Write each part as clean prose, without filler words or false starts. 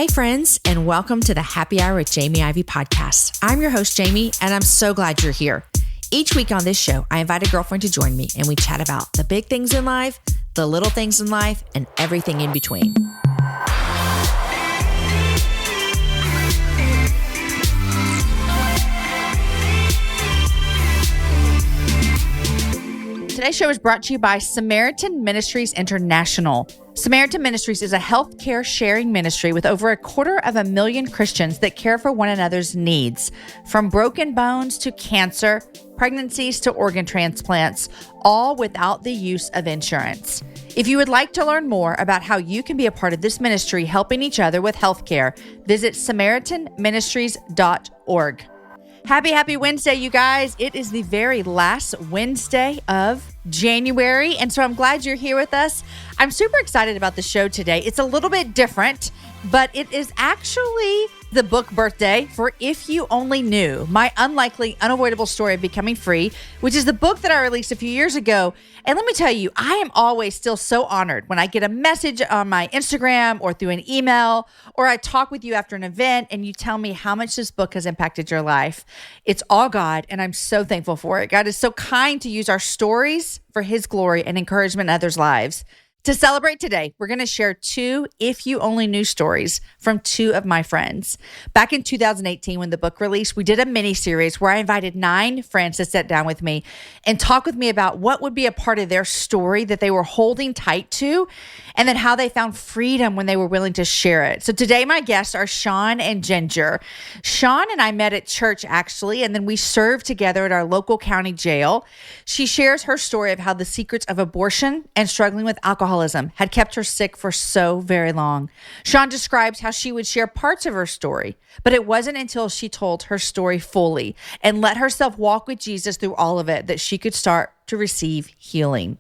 Hey friends, and welcome to the Happy Hour with Jamie Ivey podcast. I'm your host, Jamie, and I'm so glad you're here. Each week on this show, I invite a girlfriend to join me and we chat about the big things in life, the little things in life, and everything in between. Today's show is brought to you by Samaritan Ministries International. Samaritan Ministries is a healthcare sharing ministry with over 250,000 Christians that care for one another's needs, from broken bones to cancer, pregnancies to organ transplants, all without the use of insurance. If you would like to learn more about how you can be a part of this ministry helping each other with healthcare, visit SamaritanMinistries.org. Happy Wednesday, you guys. It is the very last Wednesday of January, and so I'm glad you're here with us. I'm super excited about the show today. It's a little bit different, but it is actually the book birthday for If You Only Knew, My Unlikely, Unavoidable Story of Becoming Free, which is the book that I released a few years ago. And let me tell you, I am always still so honored when I get a message on my Instagram or through an email, or I talk with you after an event and you tell me how much this book has impacted your life. It's all God, and I'm so thankful for it. God is so kind to use our stories for His glory and encouragement in others' lives. To celebrate today, we're going to share 2 If You Only Knew stories from 2 of my friends. Back in 2018, when the book released, we did a mini series where I invited 9 friends to sit down with me and talk with me about what would be a part of their story that they were holding tight to, and then how they found freedom when they were willing to share it. So today, my guests are Shawn and Ginger. Shawn and I met at church, actually, and then we served together at our local county jail. She shares her story of how the secrets of abortion and struggling with alcoholism had kept her sick for so very long. Shawn describes how she would share parts of her story, but it wasn't until she told her story fully and let herself walk with Jesus through all of it that she could start to receive healing.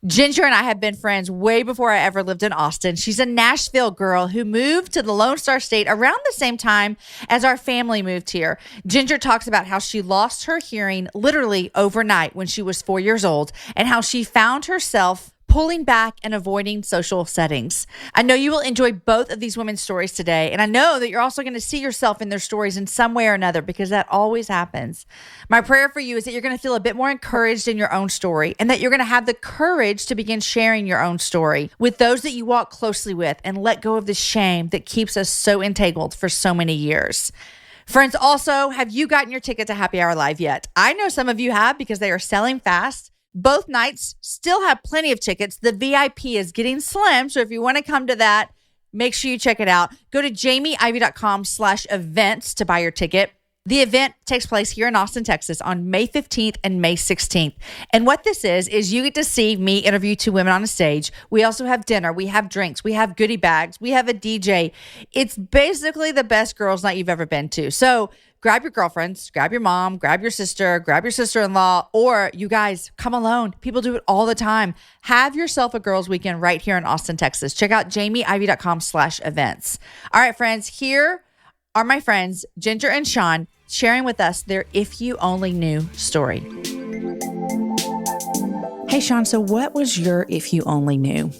Ginger and I have been friends way before I ever lived in Austin. She's a Nashville girl who moved to the Lone Star State around the same time as our family moved here. Ginger talks about how she lost her hearing literally overnight when she was 4 years old, and how she found herself pulling back and avoiding social settings. I know you will enjoy both of these women's stories today, and I know that you're also going to see yourself in their stories in some way or another, because that always happens. My prayer for you is that you're going to feel a bit more encouraged in your own story, and that you're going to have the courage to begin sharing your own story with those that you walk closely with, and let go of the shame that keeps us so entangled for so many years. Friends, also, have you gotten your ticket to Happy Hour Live yet? I know some of you have, because they are selling fast. Both nights still have plenty of tickets. The VIP is getting slim, so if you want to come to that, make sure you check it out. Go to jamieivey.com/events to buy your ticket. The event takes place here in Austin, Texas on May 15th and May 16th. And what this is you get to see me interview 2 women on a stage. We also have dinner. We have drinks. We have goodie bags. We have a DJ. It's basically the best girls' night you've ever been to. So grab your girlfriends, grab your mom, grab your sister-in-law, or you guys, come alone. People do it all the time. Have yourself a girls' weekend right here in Austin, Texas. Check out jamieivey.com/events. All right, friends, here are my friends, Ginger and Shawn, sharing with us their If You Only Knew story. Hey, Shawn, so what was your If You Only Knew?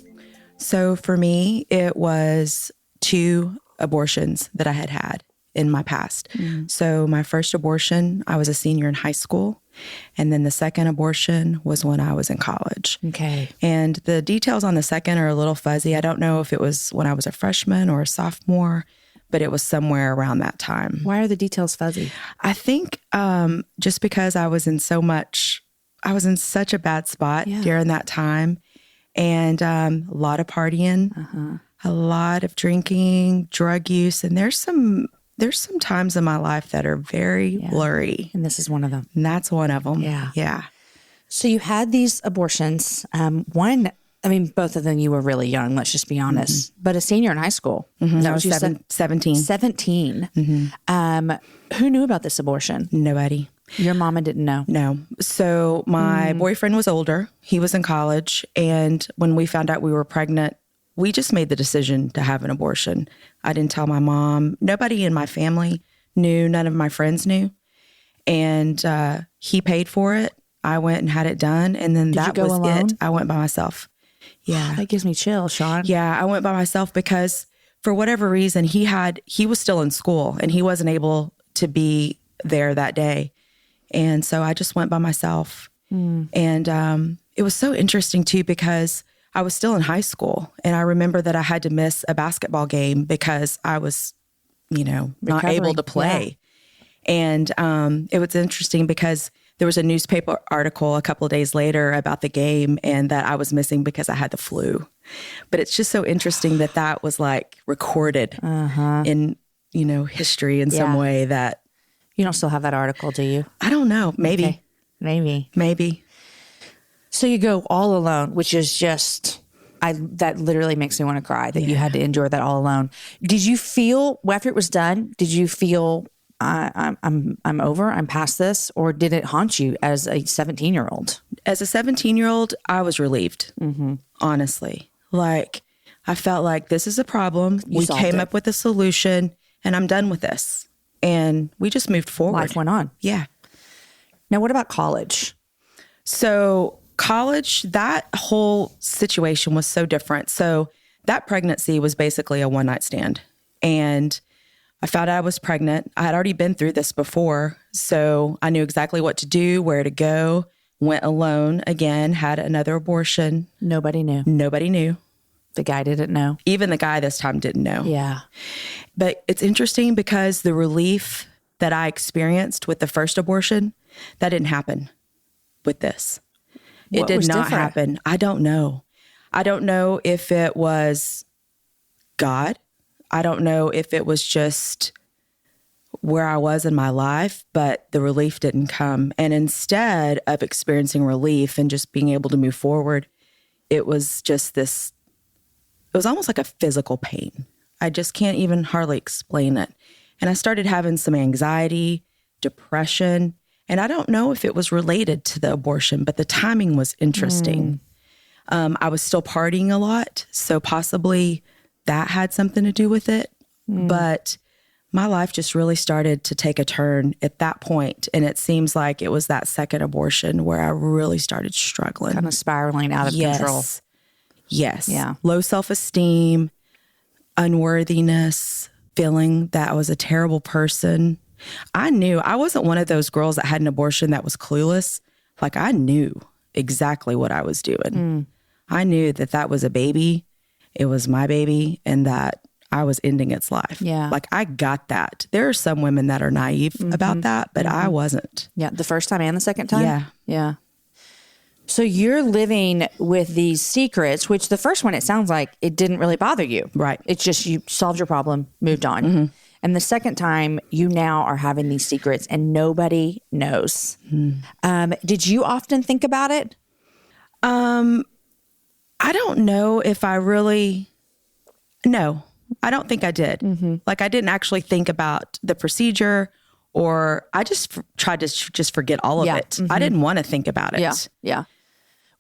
So for me, it was 2 abortions that I had had in my past. So my first abortion, I was a senior in high school. And then the second abortion was when I was in college. Okay. And the details on the second are a little fuzzy. I don't know if it was when I was a freshman or a sophomore, but it was somewhere around that time. Why are the details fuzzy? I think just because I was in such a bad spot during that time. And a lot of partying, a lot of drinking, drug use. And there's some times in my life that are very blurry. And this is one of them. And that's one of them. Yeah. So you had these abortions. Both of them you were really young, let's just be honest. But a senior in high school. That was 17. 17. Who knew about this abortion? Nobody. Your mama didn't know? No. So my boyfriend was older. He was in college. And when we found out we were pregnant, we just made the decision to have an abortion. I didn't tell my mom. Nobody in my family knew. None of my friends knew. And he paid for it. I went and had it done. And then that was alone? it. I went by myself. Yeah. That gives me chills, Shawn. Yeah, I went by myself because for whatever reason, he was still in school and he wasn't able to be there that day. And so I just went by myself. And it was so interesting too, because I was still in high school. And I remember that I had to miss a basketball game because I was, not able to play. Yeah. And it was interesting because there was a newspaper article a couple of days later about the game and that I was missing because I had the flu. But it's just so interesting that that was like recorded in, history in some way that. You don't still have that article, do you? I don't know. Maybe. Okay. Maybe. So you go all alone, which is just, that literally makes me want to cry that you had to endure that all alone. Did you feel, after it was done, did you feel, I'm over, I'm past this, or did it haunt you as a 17-year-old? As a 17-year-old, I was relieved, honestly. Like, I felt like this is a problem. We came up with a solution, and I'm done with this. And we just moved forward. Life went on. Yeah. Now, what about college? So college, that whole situation was so different. So that pregnancy was basically a one-night stand. And I found out I was pregnant. I had already been through this before. So I knew exactly what to do, where to go, went alone again, had another abortion. Nobody knew. The guy didn't know. Even the guy this time didn't know. Yeah. But it's interesting because the relief that I experienced with the first abortion, that didn't happen with this. It did not happen. I don't know. I don't know if it was God. I don't know if it was just where I was in my life, but the relief didn't come. And instead of experiencing relief and just being able to move forward, it was just this, it was almost like a physical pain. I just can't even hardly explain it. And I started having some anxiety, depression, and I don't know if it was related to the abortion, but the timing was interesting. I was still partying a lot, so possibly that had something to do with it. But my life just really started to take a turn at that point, and it seems like it was that second abortion where I really started struggling. Kind of spiraling out of control. Yes. Yeah. Low self-esteem, unworthiness, feeling that I was a terrible person. I knew I wasn't one of those girls that had an abortion that was clueless. Like, I knew exactly what I was doing. I knew that that was a baby. It was my baby, and that I was ending its life. Yeah. Like, I got that. There are some women that are naive about that, but I wasn't. Yeah. The first time and the second time? Yeah. Yeah. So you're living with these secrets, which the first one, it sounds like it didn't really bother you. Right. It's just you solved your problem, moved on. And the second time, you now are having these secrets and nobody knows. Did you often think about it? I don't know if I really, no, I don't think I did. Like, I didn't actually think about the procedure, or I just tried to just forget all of it. I didn't want to think about it. Yeah.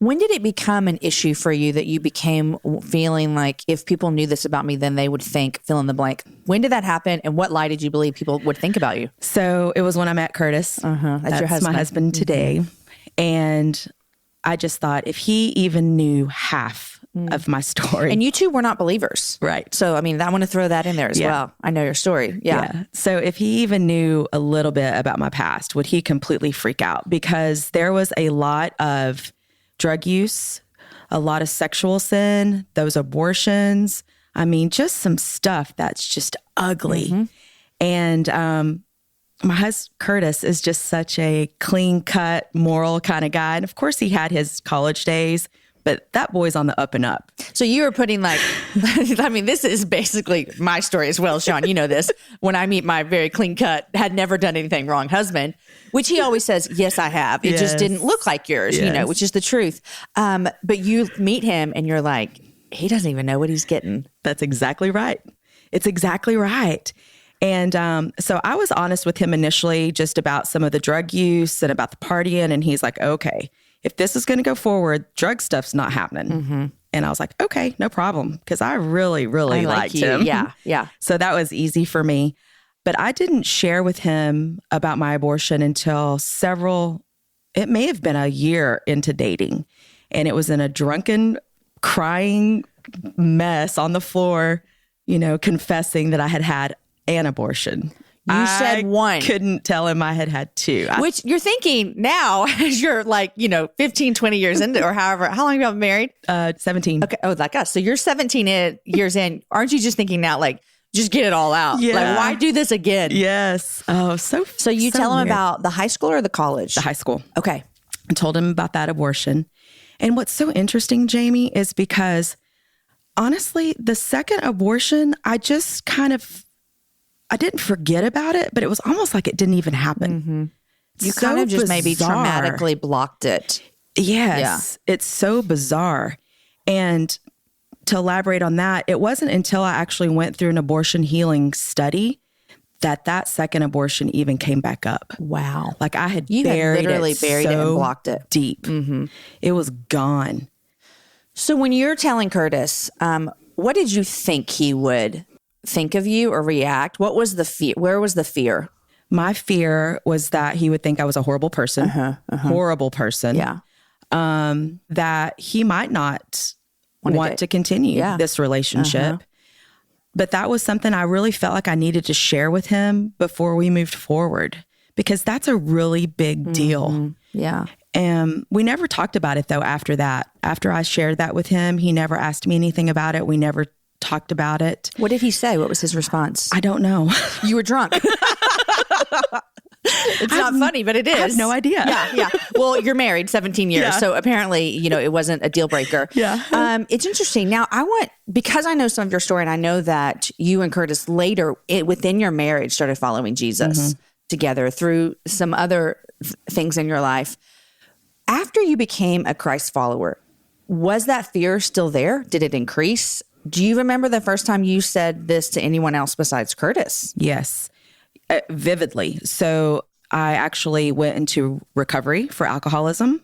When did it become an issue for you that you became feeling like if people knew this about me, then they would think fill in the blank? When did that happen? And what lie did you believe people would think about you? So it was when I met Curtis. That's your husband. My husband today. And I just thought if he even knew half of my story. And you two were not believers. Right. So, I mean, I want to throw that in there as well. I know your story. Yeah. So if he even knew a little bit about my past, would he completely freak out? Because there was a lot of drug use, a lot of sexual sin, those abortions. I mean, just some stuff that's just ugly. And my husband, Curtis, is just such a clean-cut, moral kind of guy. And of course, he had his college days, but that boy's on the up and up. So you were putting like, I mean, this is basically my story as well, Shawn. You know this. When I meet my very clean-cut, had never done anything wrong husband, which he always says, yes, I have. It just didn't look like yours, you know, which is the truth. But you meet him and you're like, he doesn't even know what he's getting. That's exactly right. It's exactly right. And so I was honest with him initially just about some of the drug use and about the partying. And he's like, okay, if this is going to go forward, drug stuff's not happening. And I was like, okay, no problem. Because I really, really liked him. Yeah. So that was easy for me. But I didn't share with him about my abortion until it may have been a year into dating. And it was in a drunken, crying mess on the floor confessing that I had had an abortion. You said one. Couldn't tell him I had had two. Which you're thinking now as you're 15, 20 years into, or however, how long have you been married? 17. Okay. Oh, like us. So you're 17 years in. Aren't you just thinking now, just get it all out? Yeah. Like, why do this again? Yes. Oh, So you tell him weird. about the high school or the college? The high school. Okay. I told him about that abortion. And what's so interesting, Jamie, is because honestly, the second abortion, I just I didn't forget about it, but it was almost like it didn't even happen. Mm-hmm. You kind of just maybe traumatically blocked it. Yes. Yeah. It's so bizarre. And to elaborate on that, it wasn't until I actually went through an abortion healing study that second abortion even came back up. Wow. Like I had literally it buried it and blocked it deep. Mm-hmm. It was gone. So when you're telling Curtis, what did you think he would think of you or react? What was the fear? Where was the fear? My fear was that he would think I was a horrible person, horrible person. Yeah. That he might not want to continue this relationship. But that was something I really felt like I needed to share with him before we moved forward, because that's a really big deal. Yeah. And we never talked about it though after that. After I shared that with him, he never asked me anything about it. We never talked about it. What did he say? What was his response? I don't know. You were drunk. It's not funny, but it is. I have no idea. Yeah. Well, you're married 17 years. So apparently, it wasn't a deal breaker. Yeah. It's interesting. Now, because I know some of your story and I know that you and Curtis later within your marriage started following Jesus together through some other things in your life. After you became a Christ follower, was that fear still there? Did it increase? Do you remember the first time you said this to anyone else besides Curtis? Yes, vividly. So I actually went into recovery for alcoholism.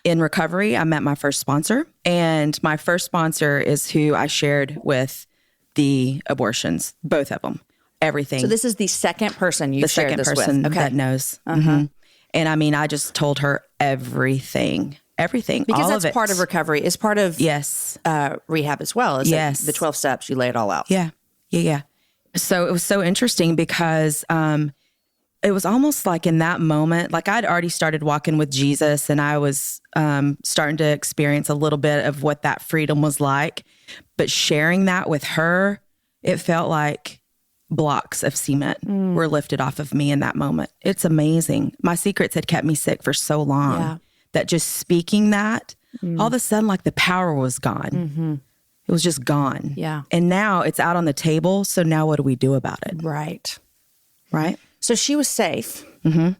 In recovery, I met my first sponsor. And my first sponsor is who I shared with the abortions, both of them, everything. So this is the second person you shared this with? The second person that knows. And I mean, I just told her everything. Because all that's part of recovery. It's part of rehab as well. Yes. The 12 steps, you lay it all out. Yeah. So it was so interesting because it was almost like in that moment, like I'd already started walking with Jesus and I was starting to experience a little bit of what that freedom was like. But sharing that with her, it felt like blocks of cement were lifted off of me in that moment. It's amazing. My secrets had kept me sick for so long that just speaking that, all of a sudden, like the power was gone. It was just gone. Yeah. And now it's out on the table. So now what do we do about it? Right. So she was safe.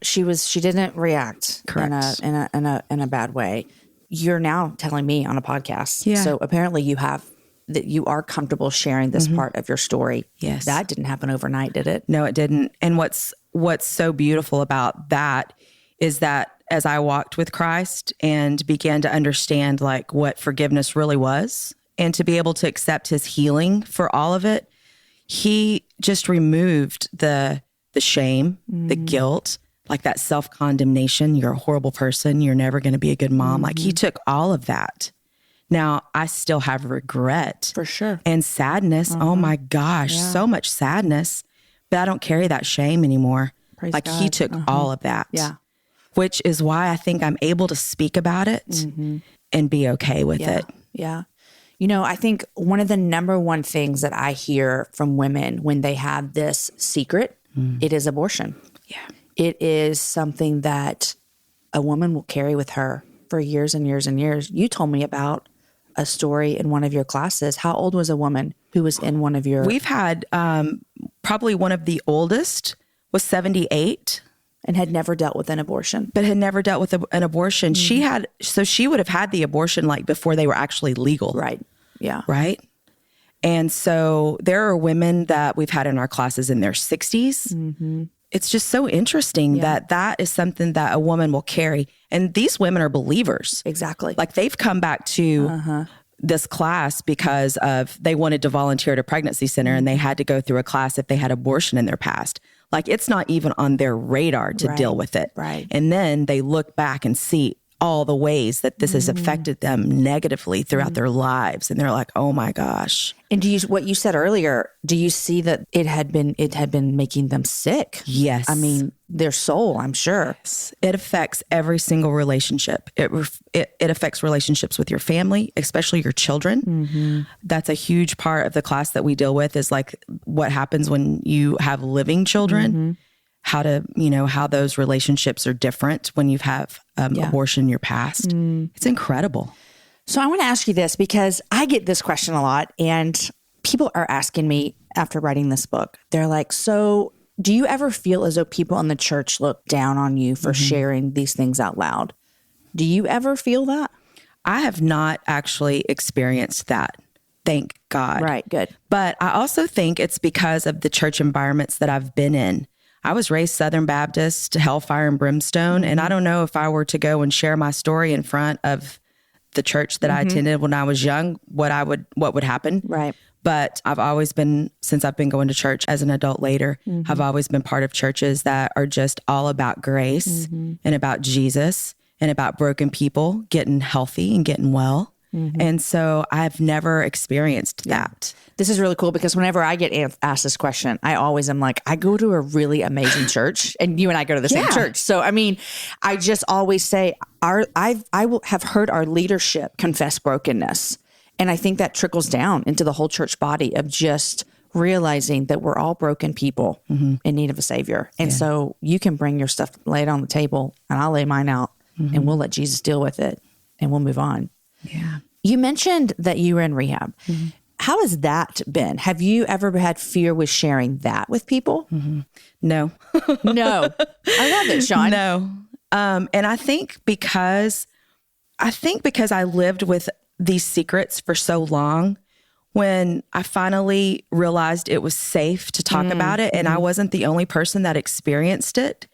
She didn't react in a bad way. You're now telling me on a podcast. Yeah. So apparently you are comfortable sharing this part of your story. Yes. That didn't happen overnight, did it? No, it didn't. And what's so beautiful about that is that as I walked with Christ and began to understand like what forgiveness really was and to be able to accept his healing for all of it, he just removed the shame, the guilt, like that self-condemnation. You're a horrible person. You're never going to be a good mom. Like he took all of that. Now, I still have regret. For sure. And sadness. Oh my gosh, so much sadness. But I don't carry that shame anymore. Praise like God. he took all of that. Yeah. Which is why I think I'm able to speak about it and be okay with it. Yeah. I think one of the number one things that I hear from women when they have this secret, it is abortion. Yeah. It is something that a woman will carry with her for years and years and years. You told me about a story in one of your classes. How old was a woman who was in one of your... We've had probably one of the oldest was 78. And had never dealt with an abortion. But had never dealt with an abortion. She would have had the abortion like before they were actually legal. Right. Yeah. Right. And so there are women that we've had in our classes in their 60s. It's just so interesting that is something that a woman will carry. And these women are believers. Exactly. Like they've come back to this class because of they wanted to volunteer at a pregnancy center and they had to go through a class if they had abortion in their past. Like it's not even on their radar to deal with it. Right. And then they look back and see all the ways that this has affected them negatively throughout their lives. And they're like, oh my gosh. And what you said earlier, do you see that it had been making them sick? Yes. I mean, their soul, I'm sure. Yes. It affects every single relationship. It affects relationships with your family, especially your children. That's a huge part of the class that we deal with, is like what happens when you have living children, how those relationships are different when you have abortion in your past. It's incredible. So I want to ask you this, because I get this question a lot, and people are asking me after writing this book. They're like, so do you ever feel as though people in the church look down on you for sharing these things out loud? Do you ever feel that? I have not actually experienced that. Thank God. Right. Good. But I also think it's because of the church environments that I've been in. I was raised Southern Baptist, hellfire and brimstone. And I don't know if I were to go and share my story in front of the church that I attended when I was young, what would happen. Right. But I've always been, since I've been going to church as an adult later, I've always been part of churches that are just all about grace and about Jesus and about broken people getting healthy and getting well. And so I've never experienced that. This is really cool, because whenever I get asked this question, I always am like, I go to a really amazing church, and you and I go to the same church. So, I mean, I just always say I will have heard our leadership confess brokenness. And I think that trickles down into the whole church body of just realizing that we're all broken people in need of a savior. And so you can bring your stuff, lay it on the table, and I'll lay mine out, and we'll let Jesus deal with it, and we'll move on. Yeah. You mentioned that you were in rehab. How has that been? Have you ever had fear with sharing that with people? No. No. I love it, Shawn. No. And I think because I lived with these secrets for so long, when I finally realized it was safe to talk about it, and I wasn't the only person that experienced it,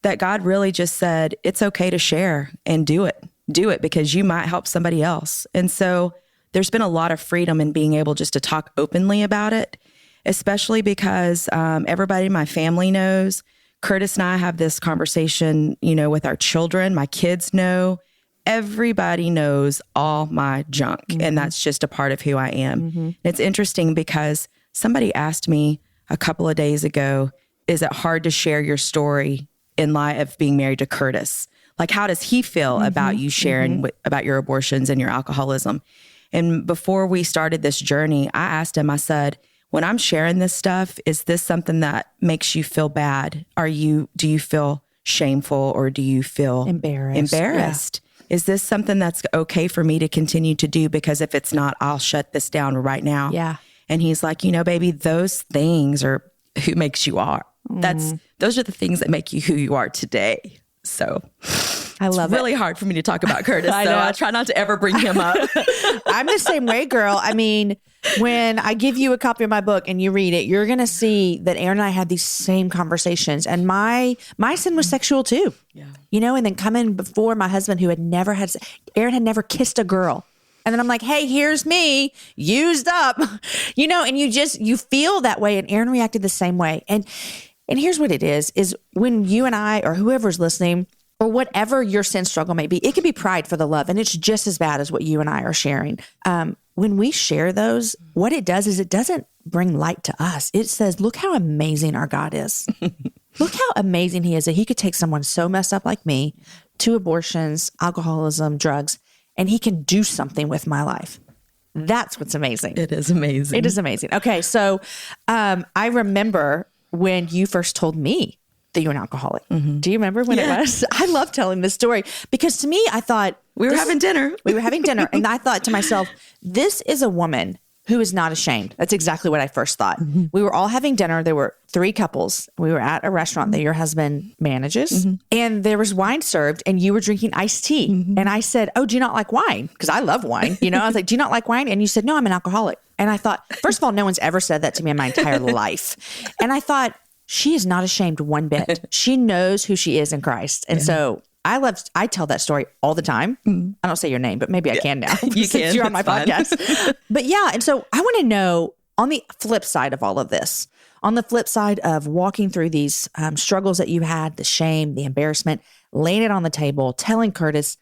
that God really just said, it's okay to share, and do it. Do it, because you might help somebody else. And so there's been a lot of freedom in being able just to talk openly about it, especially because everybody in my family knows. Curtis and I have this conversation, with our children. My kids know. Everybody knows all my junk, and that's just a part of who I am. It's interesting because somebody asked me a couple of days ago, is it hard to share your story in light of being married to Curtis? Like, how does he feel about you sharing about your abortions and your alcoholism? And before we started this journey, I asked him, I said, when I'm sharing this stuff, is this something that makes you feel bad? Do you feel shameful, or do you feel embarrassed? Yeah. Is this something that's okay for me to continue to do? Because if it's not, I'll shut this down right now. Yeah. And he's like, baby, those things are who makes you are. Those are the things that make you who you are today. So I love it's really hard for me to talk about Curtis, so I try not to ever bring him up. I'm the same way, girl. I mean, when I give you a copy of my book and you read it, you're going to see that Aaron and I had these same conversations. And my sin was sexual too. Yeah. And then coming before my husband, who Aaron had never kissed a girl. And then I'm like, hey, here's me used up, and you feel that way. And Aaron reacted the same way. And here's what it is when you and I, or whoever's listening, or whatever your sin struggle may be, it can be pride for the love. And it's just as bad as what you and I are sharing. When we share those, what it does is it doesn't bring light to us. It says, look how amazing our God is. Look how amazing he is, that he could take someone so messed up like me, 2 abortions, alcoholism, drugs, and he can do something with my life. That's what's amazing. It is amazing. It is amazing. Okay. So I remember when you first told me that you're an alcoholic. Do you remember when it was? I love telling this story, because to me, I thought we were having dinner. And I thought to myself, this is a woman who is not ashamed. That's exactly what I first thought. We were all having dinner. There were 3 couples. We were at a restaurant that your husband manages, and there was wine served, and you were drinking iced tea. And I said, oh, do you not like wine? Because I love wine. I was like, do you not like wine? And you said, no, I'm an alcoholic. And I thought, first of all, no one's ever said that to me in my entire life. And I thought, she is not ashamed one bit. She knows who she is in Christ. And so I tell that story all the time. I don't say your name, but maybe I can now. You can. You're on my podcast. But yeah. And so I want to know, on the flip side of all of this, on the flip side of walking through these struggles that you had, the shame, the embarrassment, laying it on the table, telling Curtis,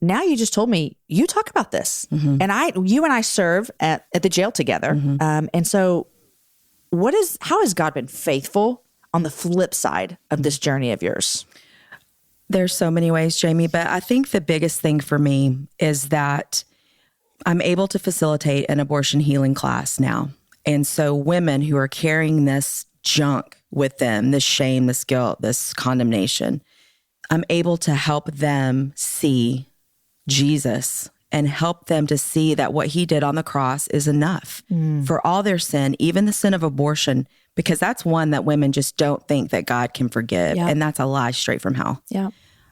now you just told me you talk about this, and you and I serve at the jail together. And so how has God been faithful on the flip side of this journey of yours? There's so many ways, Jamie, but I think the biggest thing for me is that I'm able to facilitate an abortion healing class now. And so women who are carrying this junk with them, this shame, this guilt, this condemnation, I'm able to help them see Jesus and help them to see that what he did on the cross is enough for all their sin, even the sin of abortion, because that's one that women just don't think that God can forgive. And that's a lie straight from hell. Yeah.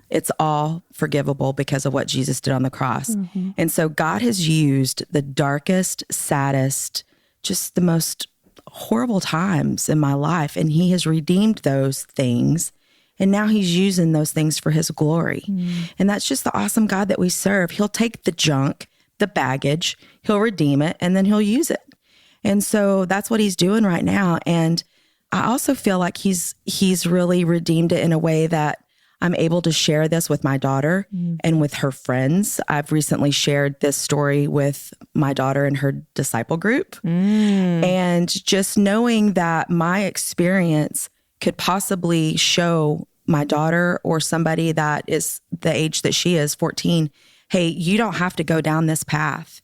It's all forgivable because of what Jesus did on the cross. And so God has used the darkest, saddest, just the most horrible times in my life, and he has redeemed those things. And now he's using those things for his glory. And that's just the awesome God that we serve. He'll take the junk, the baggage, he'll redeem it, and then he'll use it. And so that's what he's doing right now. And I also feel like he's really redeemed it in a way that I'm able to share this with my daughter and with her friends. I've recently shared this story with my daughter and her disciple group. And just knowing that my experience could possibly show my daughter or somebody that is the age that she is, 14, hey, you don't have to go down this path.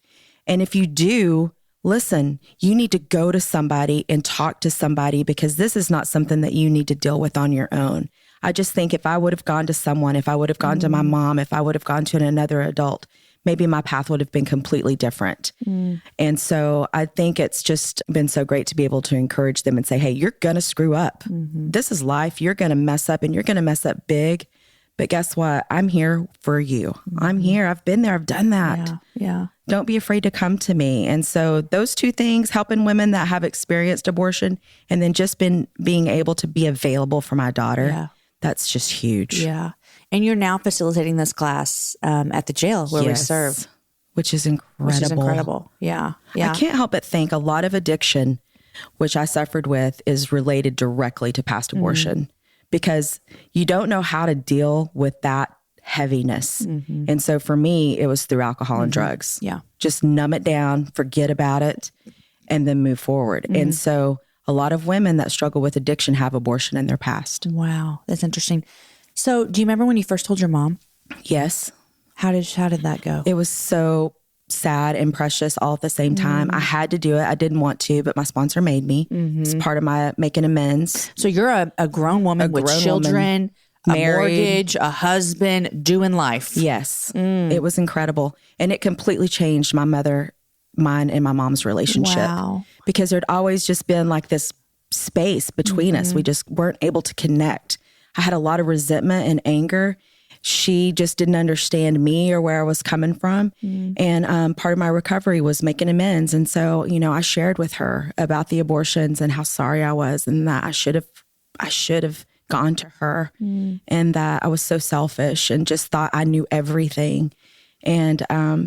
And if you do, listen, you need to go to somebody and talk to somebody, because this is not something that you need to deal with on your own. I just think if I would have gone to someone, if I would have gone to my mom, if I would have gone to another adult, maybe my path would have been completely different. And so I think it's just been so great to be able to encourage them and say, hey, you're going to screw up. This is life. You're going to mess up, and you're going to mess up big. But guess what? I'm here for you. I'm here. I've been there. I've done that. Yeah. Don't be afraid to come to me. And so those two things, helping women that have experienced abortion, and then just being able to be available for my daughter, that's just huge. Yeah. And you're now facilitating this class at the jail where we serve. Which is incredible. Yeah. I can't help but think a lot of addiction, which I suffered with, is related directly to past abortion, because you don't know how to deal with that heaviness. And so for me, it was through alcohol and drugs. Yeah. Just numb it down, forget about it, and then move forward. And so a lot of women that struggle with addiction have abortion in their past. Wow. That's interesting. So do you remember when you first told your mom? Yes. How did that go? It was so sad and precious all at the same time. I had to do it. I didn't want to, but my sponsor made me. It's part of my making amends. So you're a grown woman with children, married, a mortgage, a husband, doing life. Yes. It was incredible. And it completely changed mine and my mom's relationship. Wow. Because there'd always just been like this space between us. We just weren't able to connect. I had a lot of resentment and anger. She just didn't understand me or where I was coming from. And part of my recovery was making amends. And so, I shared with her about the abortions and how sorry I was, and that I should have gone to her, and that I was so selfish and just thought I knew everything. And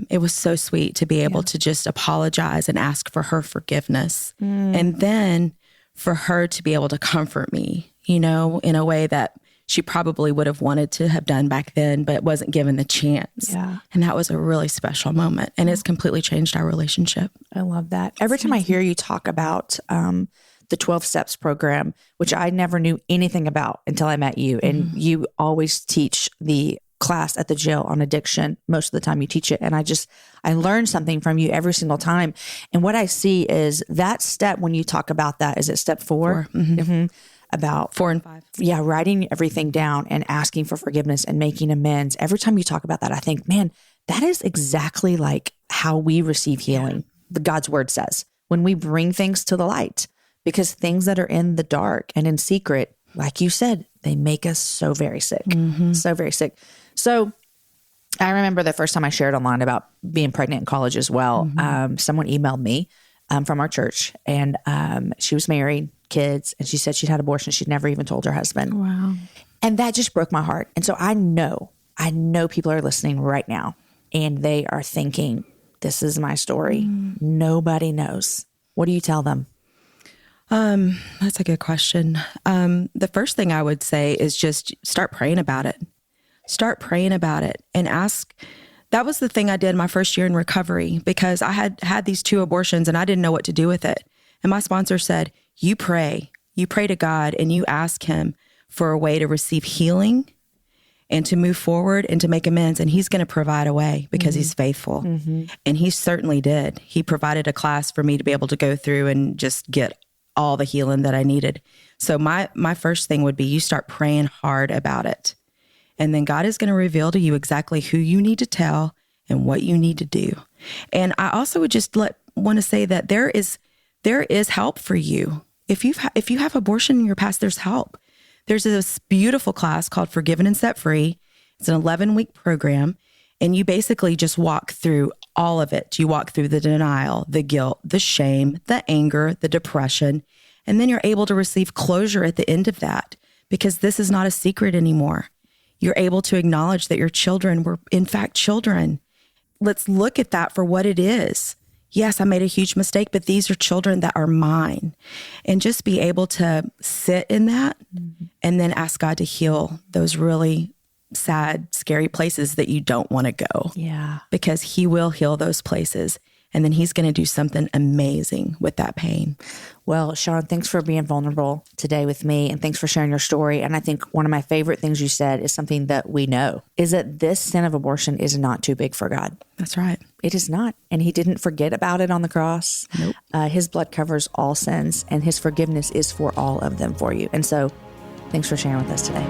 it was so sweet to be able to just apologize and ask for her forgiveness. And then for her to be able to comfort me, in a way that she probably would have wanted to have done back then, but wasn't given the chance. Yeah. And that was a really special moment. And it's completely changed our relationship. I love that. Every time I hear you talk about the 12 Steps program, which I never knew anything about until I met you, and you always teach the class at the jail on addiction. Most of the time you teach it. And I learned something from you every single time. And what I see is that step, when you talk about that, is it step 4? About 4 and 5. Yeah. Writing everything down and asking for forgiveness and making amends. Every time you talk about that, I think, man, that is exactly like how we receive healing. The God's word says, when we bring things to the light, because things that are in the dark and in secret, like you said, they make us so very sick, so very sick. So I remember the first time I shared online about being pregnant in college as well. Someone emailed me from our church, and she was married, kids, and she said she'd had abortion. She'd never even told her husband. Wow. And that just broke my heart. And so I know people are listening right now, and they are thinking, this is my story. Nobody knows. What do you tell them? That's a good question. The first thing I would say is just start praying about it. Start praying about it and ask that was the thing I did my first year in recovery, because I had these 2 abortions and I didn't know what to do with it. And my sponsor said, you pray to God and you ask him for a way to receive healing and to move forward and to make amends. And he's going to provide a way because he's faithful. And he certainly did. He provided a class for me to be able to go through and just get all the healing that I needed. So my first thing would be, you start praying hard about it. And then God is going to reveal to you exactly who you need to tell and what you need to do. And I also would just want to say that there is help for you. If you have abortion in your past, there's help. There's this beautiful class called Forgiven and Set Free. It's an 11-week program. And you basically just walk through all of it. You walk through the denial, the guilt, the shame, the anger, the depression. And then you're able to receive closure at the end of that, because this is not a secret anymore. You're able to acknowledge that your children were, in fact, children. Let's look at that for what it is. Yes, I made a huge mistake, but these are children that are mine. And just be able to sit in that and then ask God to heal those really sad, scary places that you don't want to go. Yeah. Because he will heal those places. And then he's going to do something amazing with that pain. Well, Shawn, thanks for being vulnerable today with me, and thanks for sharing your story. And I think one of my favorite things you said is something that we know, is that this sin of abortion is not too big for God. That's right. It is not. And he didn't forget about it on the cross. Nope. His blood covers all sins, and his forgiveness is for all of them for you. And so thanks for sharing with us today.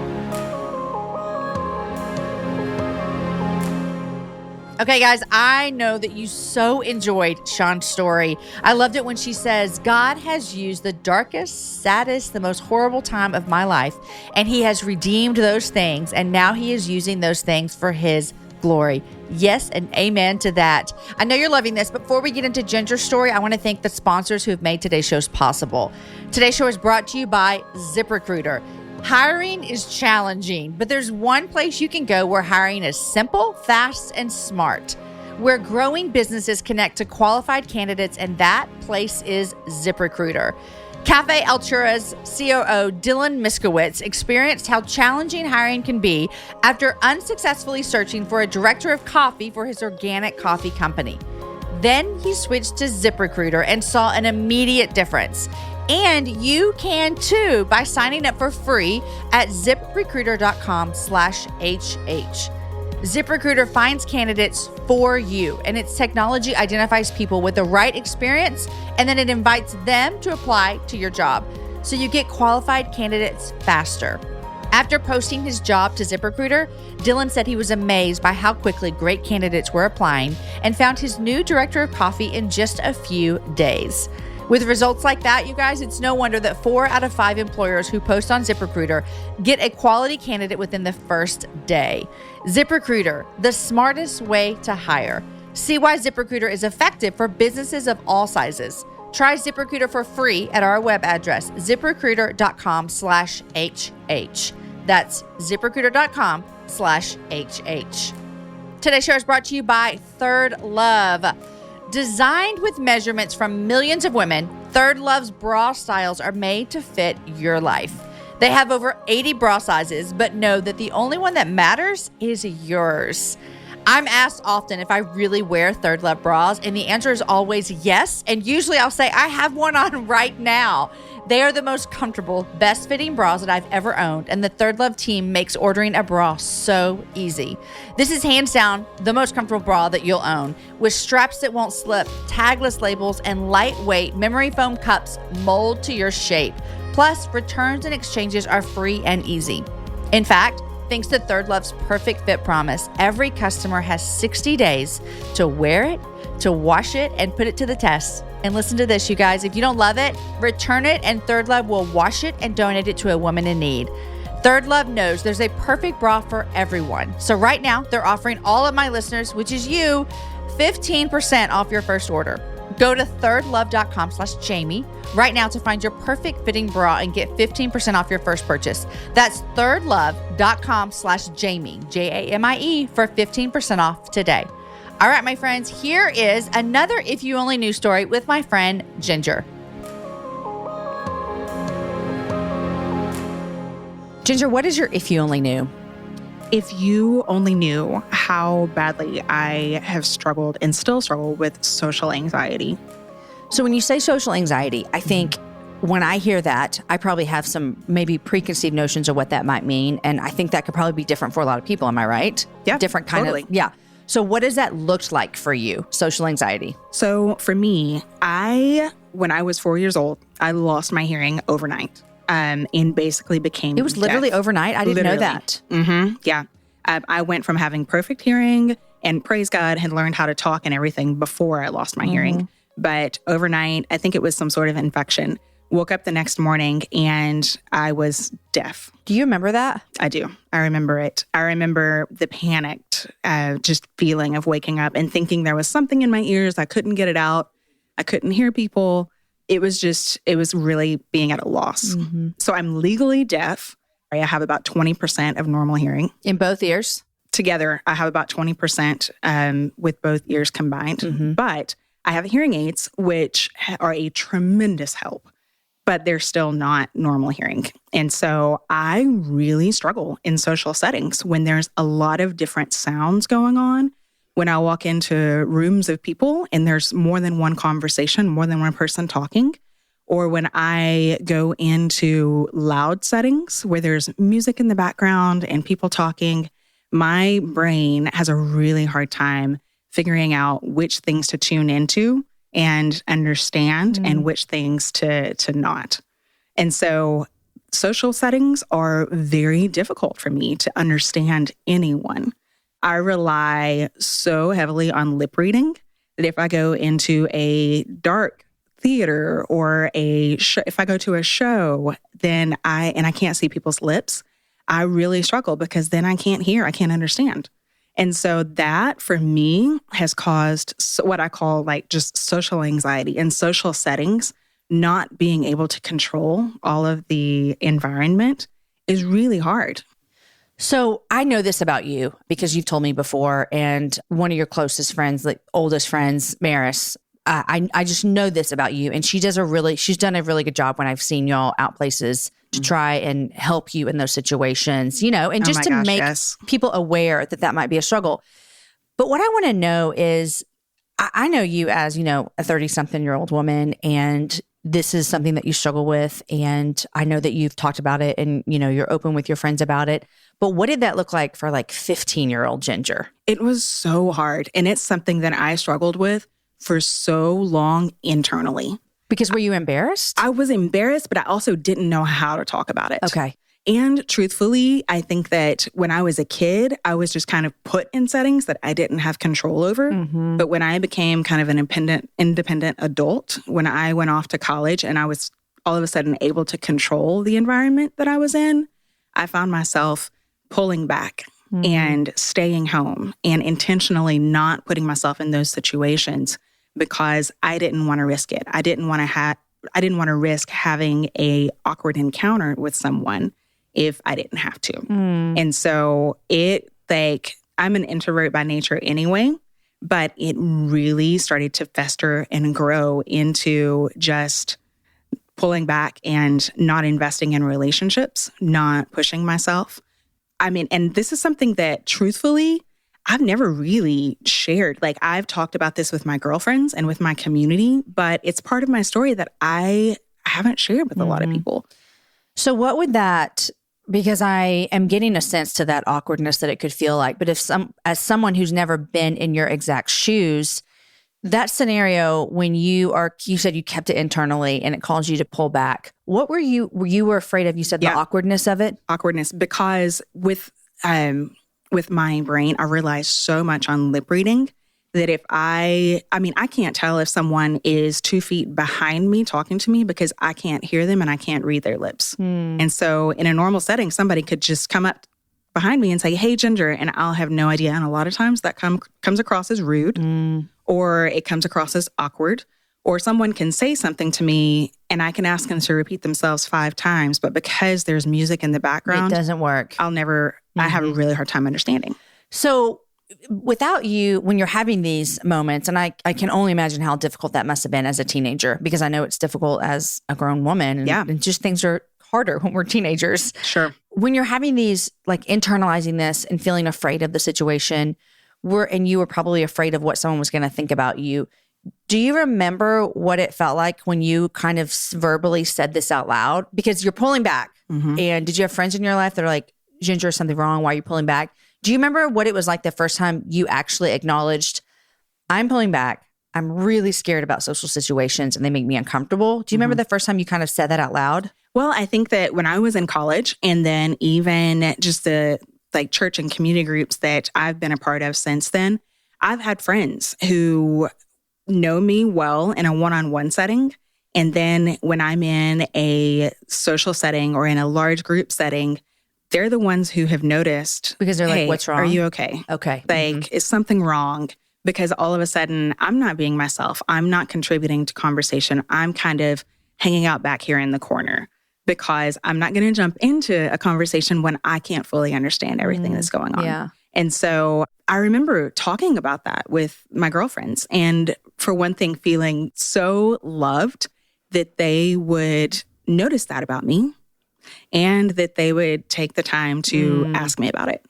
Okay, guys, I know that you so enjoyed Shawn's story. I loved it when she says, God has used the darkest, saddest, the most horrible time of my life, and he has redeemed those things, and now he is using those things for his glory. Yes, and amen to that. I know you're loving this, but before we get into Ginger's story, I want to thank the sponsors who have made today's shows possible. Today's show is brought to you by ZipRecruiter. Hiring is challenging, but there's one place you can go where hiring is simple, fast, and smart, where growing businesses connect to qualified candidates, and that place is ZipRecruiter. Cafe Altura's COO, Dylan Miskowitz, experienced how challenging hiring can be after unsuccessfully searching for a director of coffee for his organic coffee company. Then he switched to ZipRecruiter and saw an immediate difference. And you can too by signing up for free at ZipRecruiter.com/HH. ZipRecruiter finds candidates for you, and its technology identifies people with the right experience, and then it invites them to apply to your job, so you get qualified candidates faster. After posting his job to ZipRecruiter, Dylan said he was amazed by how quickly great candidates were applying and found his new director of coffee in just a few days. With results like that, you guys, it's no wonder that 4 out of 5 employers who post on ZipRecruiter get a quality candidate within the first day. ZipRecruiter, the smartest way to hire. See why ZipRecruiter is effective for businesses of all sizes. Try ZipRecruiter for free at our web address, ZipRecruiter.com/HH. That's ZipRecruiter.com/HH. Today's show is brought to you by Third Love. Designed with measurements from millions of women, Third Love's bra styles are made to fit your life. They have over 80 bra sizes, but know that the only one that matters is yours. I'm asked often if I really wear Third Love bras, and the answer is always yes. And usually I'll say, I have one on right now. They are the most comfortable, best fitting bras that I've ever owned, and the Third Love team makes ordering a bra so easy. This is hands down the most comfortable bra that you'll own, with straps that won't slip, tagless labels, and lightweight memory foam cups mold to your shape. Plus, returns and exchanges are free and easy. In fact, thanks to Third Love's Perfect Fit Promise, every customer has 60 days to wear it, to wash it, and put it to the test. And listen to this, you guys. If you don't love it, return it, and Third Love will wash it and donate it to a woman in need. Third Love knows there's a perfect bra for everyone. So right now, they're offering all of my listeners, which is you, 15% off your first order. Go to thirdlove.com/Jamie right now to find your perfect fitting bra and get 15% off your first purchase. That's thirdlove.com/Jamie, Jamie, for 15% off today. All right, my friends, here is another If You Only Knew story with my friend Ginger. Ginger, what is your If You Only Knew? If you only knew how badly I have struggled and still struggle with social anxiety. So when you say social anxiety, I think when I hear that, I probably have some maybe preconceived notions of what that might mean. And I think that could probably be different for a lot of people. Am I right? Yeah, different kind totally. of. Yeah. So what does that look like for you, social anxiety? So for me, when I was 4 years old, I lost my hearing overnight and basically became It was literally deaf. overnight? I didn't know that. Yeah. I went from having perfect hearing and praise God, had learned how to talk and everything before I lost my hearing. But overnight, I think it was some sort of infection. Woke up the next morning and I was deaf. Do you remember that? I do. I remember it. I remember the panicked just feeling of waking up and thinking there was something in my ears. I couldn't get it out. I couldn't hear people. It was really being at a loss. So I'm legally deaf. I have about 20% of normal hearing. In both ears? Together, I have about 20% with both ears combined. But I have hearing aids, which are a tremendous help, but they're still not normal hearing. And so I really struggle in social settings when there's a lot of different sounds going on. When I walk into rooms of people and there's more than one conversation, more than one person talking, or when I go into loud settings where there's music in the background and people talking, my brain has a really hard time figuring out which things to tune into and understand and which things to not. And so social settings are very difficult for me to understand anyone. I rely so heavily on lip reading that if I go into a dark theater or if I go to a show, then I can't see people's lips, I really struggle because then I can't hear, I can't understand. And so that for me has caused what I call like just social anxiety in social settings. Not being able to control all of the environment is really hard. So I know this about you because you've told me before, and one of your closest friends, like oldest friends, Maris, I just know this about you. And she's done a really good job when I've seen y'all out places to try and help you in those situations, and just to make people aware that might be a struggle. But what I want to know is, I know you as, a 30-something-year-old woman, and this is something that you struggle with. And I know that you've talked about it and, you're open with your friends about it. But what did that look like for like 15-year-old Ginger? It was so hard. And it's something that I struggled with for so long internally. Because were you embarrassed? I was embarrassed, but I also didn't know how to talk about it. Okay. And truthfully, I think that when I was a kid, I was just kind of put in settings that I didn't have control over. But when I became kind of an independent adult, when I went off to college and I was all of a sudden able to control the environment that I was in, I found myself pulling back and staying home and intentionally not putting myself in those situations because I didn't want to risk it. I didn't want to risk having a awkward encounter with someone if I didn't have to. And so I'm an introvert by nature anyway, but it really started to fester and grow into just pulling back and not investing in relationships, not pushing myself. I mean, and this is something that truthfully, I've never really shared. Like, I've talked about this with my girlfriends and with my community, but it's part of my story that I haven't shared with a lot of people. So what would that, because I am getting a sense to that awkwardness that it could feel like, but as someone who's never been in your exact shoes, that scenario when you said you kept it internally and it caused you to pull back, what were you afraid of? You said the awkwardness of it? Awkwardness, because with my brain, I relied so much on lip reading that if I can't tell if someone is 2 feet behind me talking to me because I can't hear them and I can't read their lips. And so in a normal setting, somebody could just come up behind me and say, "Hey, Ginger," and I'll have no idea. And a lot of times that comes across as rude or it comes across as awkward, or someone can say something to me and I can ask them to repeat themselves 5 times. But because there's music in the background, it doesn't work. I have a really hard time understanding. So without you, when you're having these moments, and I can only imagine how difficult that must have been as a teenager, because I know it's difficult as a grown woman. And just things are harder when we're teenagers. Sure. When you're having these, like internalizing this and feeling afraid of the situation, and you were probably afraid of what someone was going to think about you. Do you remember what it felt like when you kind of verbally said this out loud? Because you're pulling back. And did you have friends in your life that are like, Ginger, is something wrong? Why are you pulling back? Do you remember what it was like the first time you actually acknowledged, I'm pulling back. I'm really scared about social situations and they make me uncomfortable. Do you remember the first time you kind of said that out loud? Well, I think that when I was in college, and then even just the like church and community groups that I've been a part of since then, I've had friends who know me well in a one-on-one setting. And then when I'm in a social setting or in a large group setting, they're the ones who have noticed. Because they're like, what's wrong? Are you okay? Okay. Like, is something wrong? Because all of a sudden, I'm not being myself. I'm not contributing to conversation. I'm kind of hanging out back here in the corner because I'm not going to jump into a conversation when I can't fully understand everything that's going on. Yeah. And so I remember talking about that with my girlfriends. And for one thing, feeling so loved that they would notice that about me and that they would take the time to ask me about it.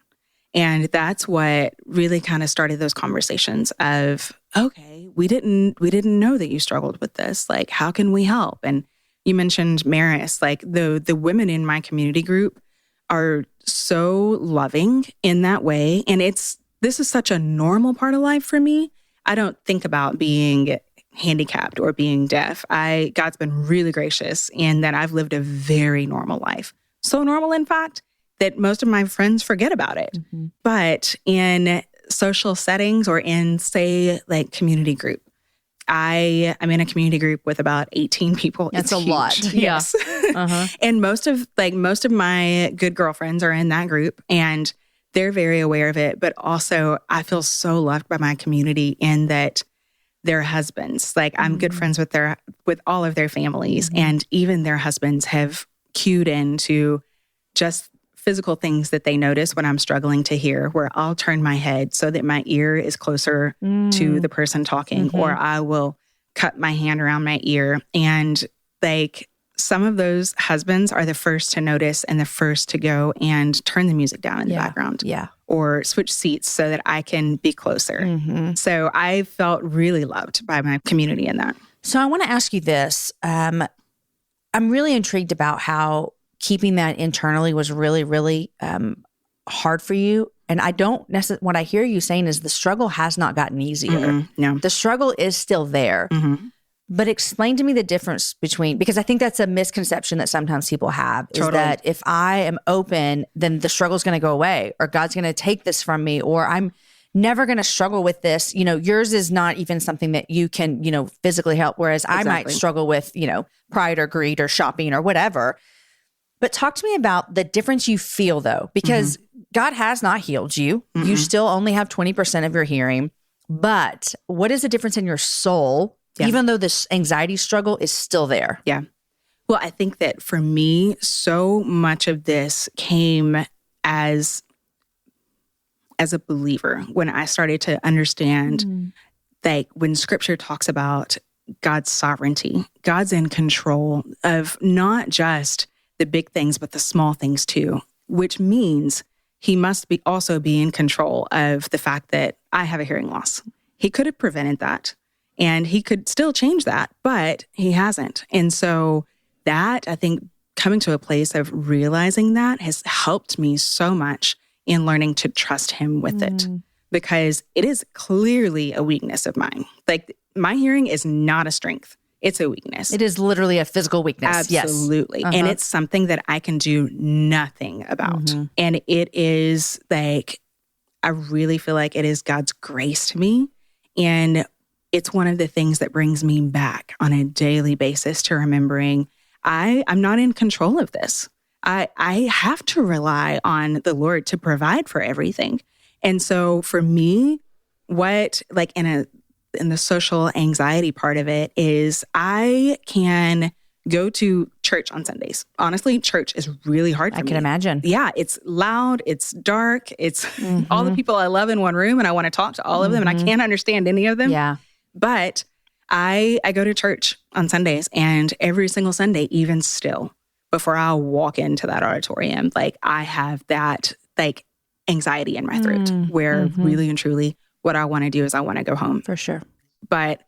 And that's what really kind of started those conversations of, okay, we didn't know that you struggled with this. Like, how can we help? And you mentioned Maris, like the women in my community group are so loving in that way. And this is such a normal part of life for me. I don't think about being handicapped or being deaf. God's been really gracious in that I've lived a very normal life. So normal, in fact, that most of my friends forget about it. But in social settings or in, say, like community group, I'm in a community group with about 18 people. That's It's a huge. lot. Yes. And most of my good girlfriends are in that group and they're very aware of it. But also I feel so loved by my community in that their husbands, like I'm good friends with all of their families, and even their husbands have cued into just physical things that they notice when I'm struggling to hear, where I'll turn my head so that my ear is closer to the person talking, or I will cut my hand around my ear. And like some of those husbands are the first to notice and the first to go and turn the music down in the background. Yeah. Or switch seats so that I can be closer. So I felt really loved by my community in that. So I want to ask you this. I'm really intrigued about how keeping that internally was really, really hard for you. And I don't necessarily, what I hear you saying is the struggle has not gotten easier. No. The struggle is still there. But explain to me the difference between, because I think that's a misconception that sometimes people have, is that if I am open, then the struggle is going to go away, or God's going to take this from me, or I'm never going to struggle with this. You know, yours is not even something that you can, physically help. Whereas I might struggle with, pride or greed or shopping or whatever. But talk to me about the difference you feel though, because God has not healed you. You still only have 20% of your hearing. But what is the difference in your soul? Yeah. Even though this anxiety struggle is still there. Yeah. Well, I think that for me, so much of this came as a believer when I started to understand that when scripture talks about God's sovereignty, God's in control of not just the big things, but the small things too, which means he must also be in control of the fact that I have a hearing loss. He could have prevented that. And he could still change that, but he hasn't. And so that, I think, coming to a place of realizing that has helped me so much in learning to trust him with it, because it is clearly a weakness of mine. Like, my hearing is not a strength. It's a weakness. It is literally a physical weakness. Absolutely. Yes. And it's something that I can do nothing about. And it is like, I really feel like it is God's grace to me. And it's one of the things that brings me back on a daily basis to remembering I'm not in control of this. I have to rely on the Lord to provide for everything. And so for me, what like in the social anxiety part of it is I can go to church on Sundays. Honestly, church is really hard for me. I can imagine. Yeah, it's loud, it's dark, it's all the people I love in one room, and I want to talk to all of them, and I can't understand any of them. Yeah. But I go to church on Sundays, and every single Sunday, even still, before I walk into that auditorium, like I have that like anxiety in my throat where really and truly, what I want to do is I want to go home. For sure. But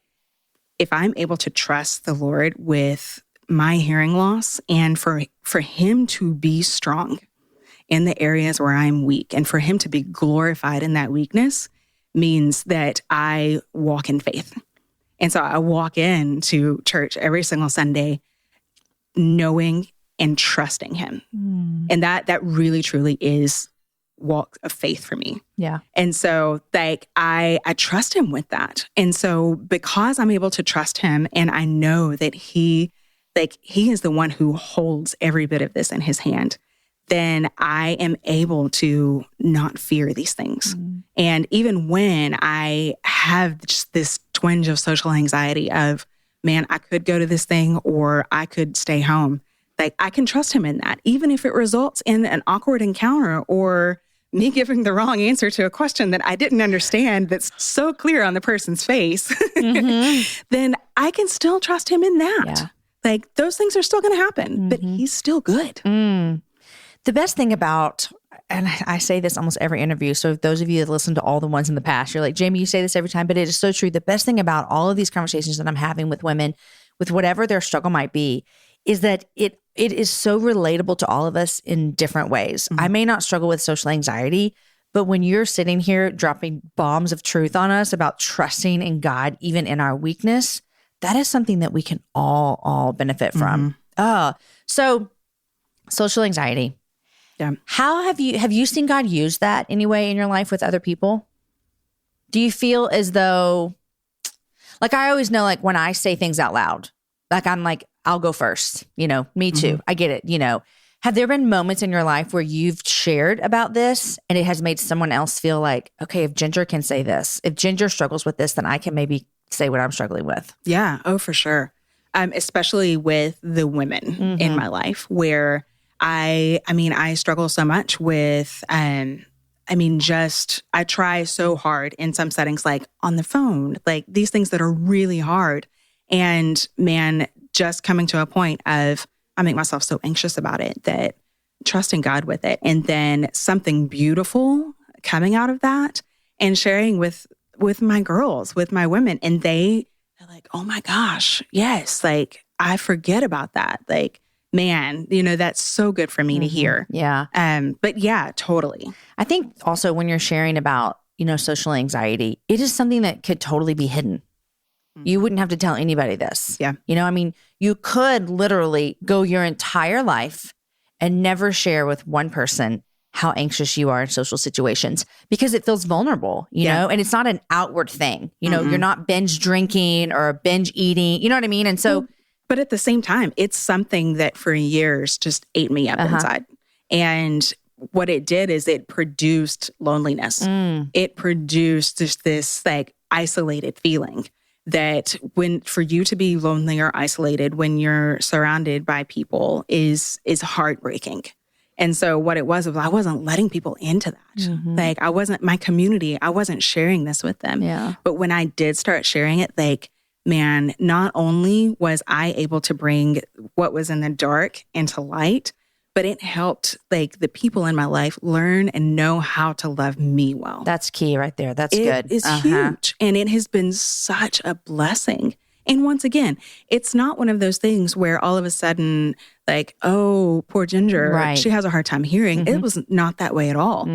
if I'm able to trust the Lord with my hearing loss and for him to be strong in the areas where I'm weak and for him to be glorified in that weakness means that I walk in faith. And so I walk into church every single Sunday knowing and trusting him. And that really, truly is walk of faith for me. Yeah. And so like I trust him with that. And so because I'm able to trust him and I know that he is the one who holds every bit of this in his hand, then I am able to not fear these things. And even when I have just this twinge of social anxiety of, man, I could go to this thing or I could stay home, like I can trust him in that, even if it results in an awkward encounter or me giving the wrong answer to a question that I didn't understand that's so clear on the person's face, then I can still trust him in that. Yeah. Like those things are still going to happen, but he's still good. The best thing about, and I say this almost every interview, so if those of you that listen to all the ones in the past, you're like, Jamie, you say this every time, but it is so true. The best thing about all of these conversations that I'm having with women, with whatever their struggle might be, is that it is so relatable to all of us in different ways. I may not struggle with social anxiety, but when you're sitting here dropping bombs of truth on us about trusting in God, even in our weakness, that is something that we can all benefit from. So social anxiety. Yeah. How have you seen God use that anyway in your life with other people? Do you feel as though, like I always know, like when I say things out loud, like I'm like, I'll go first, me too. I get it, Have there been moments in your life where you've shared about this and it has made someone else feel like, okay, if Ginger can say this, if Ginger struggles with this, then I can maybe say what I'm struggling with? Yeah. Oh, for sure. Especially with the women in my life where I struggle so much with, I try so hard in some settings, like on the phone, like these things that are really hard. And man, just coming to a point of, I make myself so anxious about it that trusting God with it. And then something beautiful coming out of that and sharing with my girls, with my women. And they're like, oh my gosh, yes. Like I forget about that. Like, man, that's so good for me to hear. Yeah. But yeah, totally. I think also when you're sharing about, social anxiety, it is something that could totally be hidden. You wouldn't have to tell anybody this. Yeah. You could literally go your entire life and never share with one person how anxious you are in social situations because it feels vulnerable, you know, and it's not an outward thing. You're not binge drinking or binge eating, you know what I mean? And so, but at the same time, it's something that for years just ate me up inside. And what it did is it produced loneliness. It produced just this like isolated feeling that for you to be lonely or isolated when you're surrounded by people is heartbreaking. And so what it was I wasn't letting people into that. Like my community, I wasn't sharing this with them. Yeah. But when I did start sharing it, like, man, not only was I able to bring what was in the dark into light, but it helped like the people in my life learn and know how to love me well. That's key right there. That's good. It is huge. And it has been such a blessing. And once again, it's not one of those things where all of a sudden, like, oh, poor Ginger, Right. she has a hard time hearing. It was not that way at all.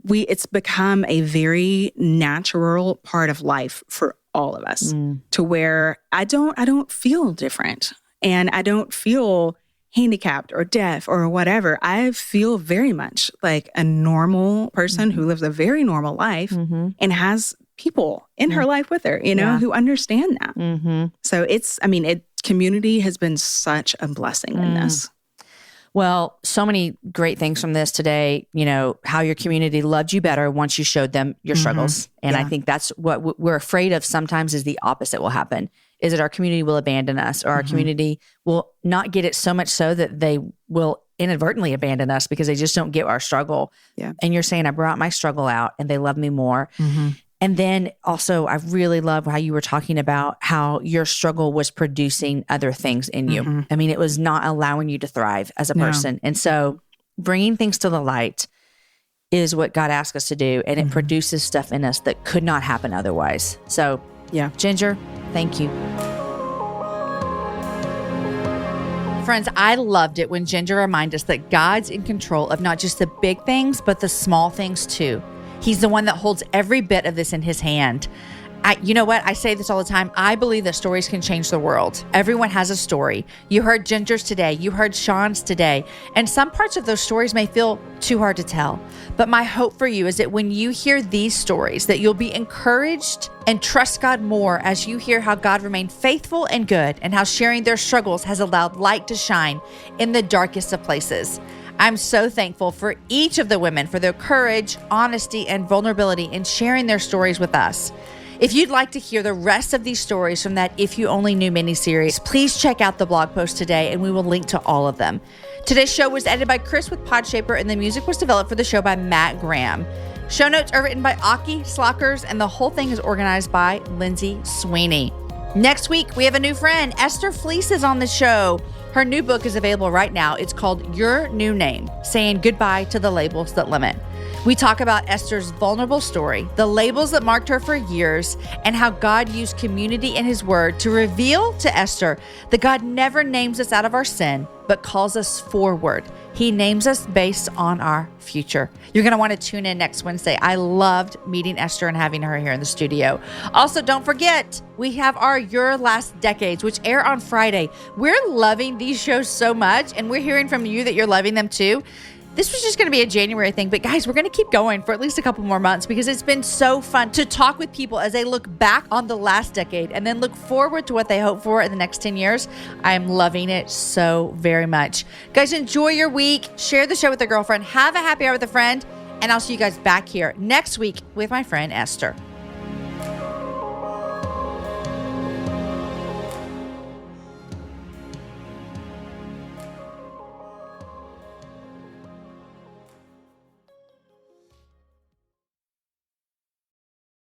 It's become a very natural part of life for all of us to where I don't feel different and I don't feel handicapped or deaf or whatever. I feel very much like a normal person who lives a very normal life and has people in her life with her, who understand that. So community has been such a blessing in this. Well, so many great things from this today, how your community loved you better once you showed them your struggles. And I think that's what we're afraid of sometimes is the opposite will happen, is that our community will abandon us or our community will not get it so much so that they will inadvertently abandon us because they just don't get our struggle. Yeah. And you're saying, I brought my struggle out and they love me more. And then also, I really love how you were talking about how your struggle was producing other things in you. I mean, it was not allowing you to thrive as a person. And so bringing things to the light is what God asked us to do. And it produces stuff in us that could not happen otherwise. So, Yeah. Ginger, thank you. Friends, I loved it when Ginger reminded us that God's in control of not just the big things, but the small things too. He's the one that holds every bit of this in his hand. You know what? I say this all the time. I believe that stories can change the world. Everyone has a story. You heard Ginger's today. You heard Shawn's today. And some parts of those stories may feel too hard to tell. But my hope for you is that when you hear these stories, that you'll be encouraged and trust God more as you hear how God remained faithful and good and how sharing their struggles has allowed light to shine in the darkest of places. I'm so thankful for each of the women for their courage, honesty, and vulnerability in sharing their stories with us. If you'd like to hear the rest of these stories from that If You Only Knew miniseries, please check out the blog post today and we will link to all of them. Today's show was edited by Chris with Podshaper and the music was developed for the show by Matt Graham. Show notes are written by Aki Slockers and the whole thing is organized by Lindsay Sweeney. Next week, we have a new friend. Esther Fleece is on the show. Her new book is available right now. It's called Your New Name, Saying Goodbye to the Labels That Limit. We talk about Esther's vulnerable story, the labels that marked her for years, and how God used community and his word to reveal to Esther that God never names us out of our sin, but calls us forward. He names us based on our future. You're going to want to tune in next Wednesday. I loved meeting Esther and having her here in the studio. Also, don't forget, we have our Your Last Decades, which air on Friday. We're loving these shows so much, and we're hearing from you that you're loving them too. This was just going to be a January thing, but guys, we're going to keep going for at least a couple more months because it's been so fun to talk with people as they look back on the last decade and then look forward to what they hope for in the next 10 years. I am loving it so very much. Guys, enjoy your week. Share the show with a girlfriend. Have a happy hour with a friend. And I'll see you guys back here next week with my friend Esther.